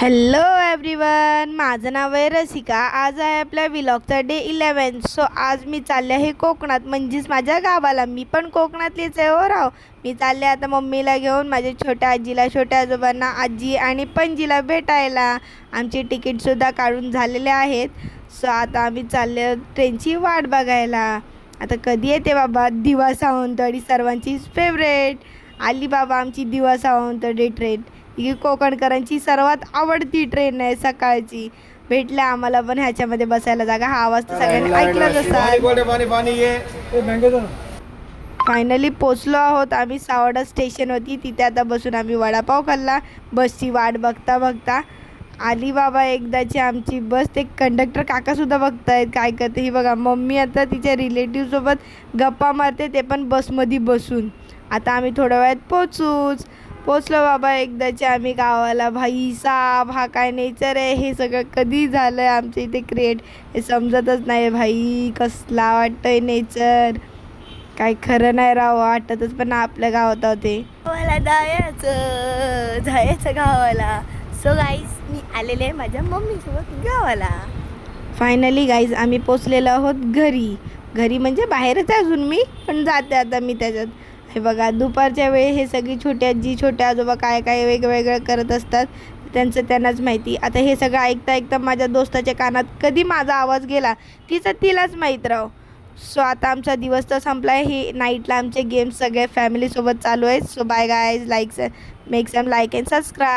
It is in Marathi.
हॅलो एव्हरीवन, माझं नाव आहे रसिका. आज आहे आपल्या व्लॉगचा डे 11. सो आज मी चालले आहे कोकणात, म्हणजेच माझ्या गावाला. मी पण कोकणातलीच आहे हो राव. मी चालले आता मम्मीला घेऊन माझ्या छोट्या आजीला, छोट्या आजोबांना, आजी आणि पणजीला भेटायला. आमची तिकीटसुद्धा काढून झालेले आहेत. सो आता आम्ही चालले ट्रेनची वाट बघायला. आता कधी येते बाबा दिवा सावंतवाडी, सर्वांचीच फेवरेट. आली बाबा आमची दिवा सावंतवाडी ट्रेन. ही कोकणकरांची सर्वात आवडती ट्रेन आहे सकाळची. भेटल्या आम्हाला पण ह्याच्यामध्ये बसायला जागा. हा आवाज तर सगळ्यांनी ऐकलाच असाल. फायनली पोचलो आहोत आम्ही. सावडा स्टेशन होती तिथे. आता बसून आम्ही वडापाव खाल्ला. बसची वाट बघता बघता आली बाबा एकदाची आमची बस. ते कंडक्टर काकासुद्धा बघतायत काय करते. ही बघा मम्मी आता तिच्या रिलेटिव्हसोबत गप्पा मारते, ते पण बसमध्ये बसून. आता आम्ही थोड्या वेळात पोचलो बाबा एकदाचे आम्ही गावाला. भाई साब, हा काय नेचर आहे. हे सगळं कधी झालं आहे आमच्या इथे क्रिएट, हे समजतच नाही भाई. कसला वाटतं आहे नेचर, काय खरं नाही राव. वाटतच पण आपल्या गावात होते. गावाला जायचं गावाला. सो गाईज मी आलेले आहे माझ्या मम्मीसोबत गावाला. फायनली गाईज आम्ही पोचलेलो आहोत घरी म्हणजे बाहेरच आहे अजून मी, पण जाते आता मी त्याच्यात. हे बघा दुपारच्या वेळी हे सगळी छोटी आजी, छोटे आजोबा काय काय वेगवेगळं करत असतात, त्यांचं त्यांनाच माहिती. आता हे सगळं ऐकता माझ्या दोस्ताच्या कानात कधी माझा आवाज गेला तिलाच माहीत राव. सो आता आमचा दिवस तर संपला आहे. ही नाईटला आमचे गेम्स सगळे फॅमिलीसोबत चालू आहेत. So bye guys, make some like and subscribe.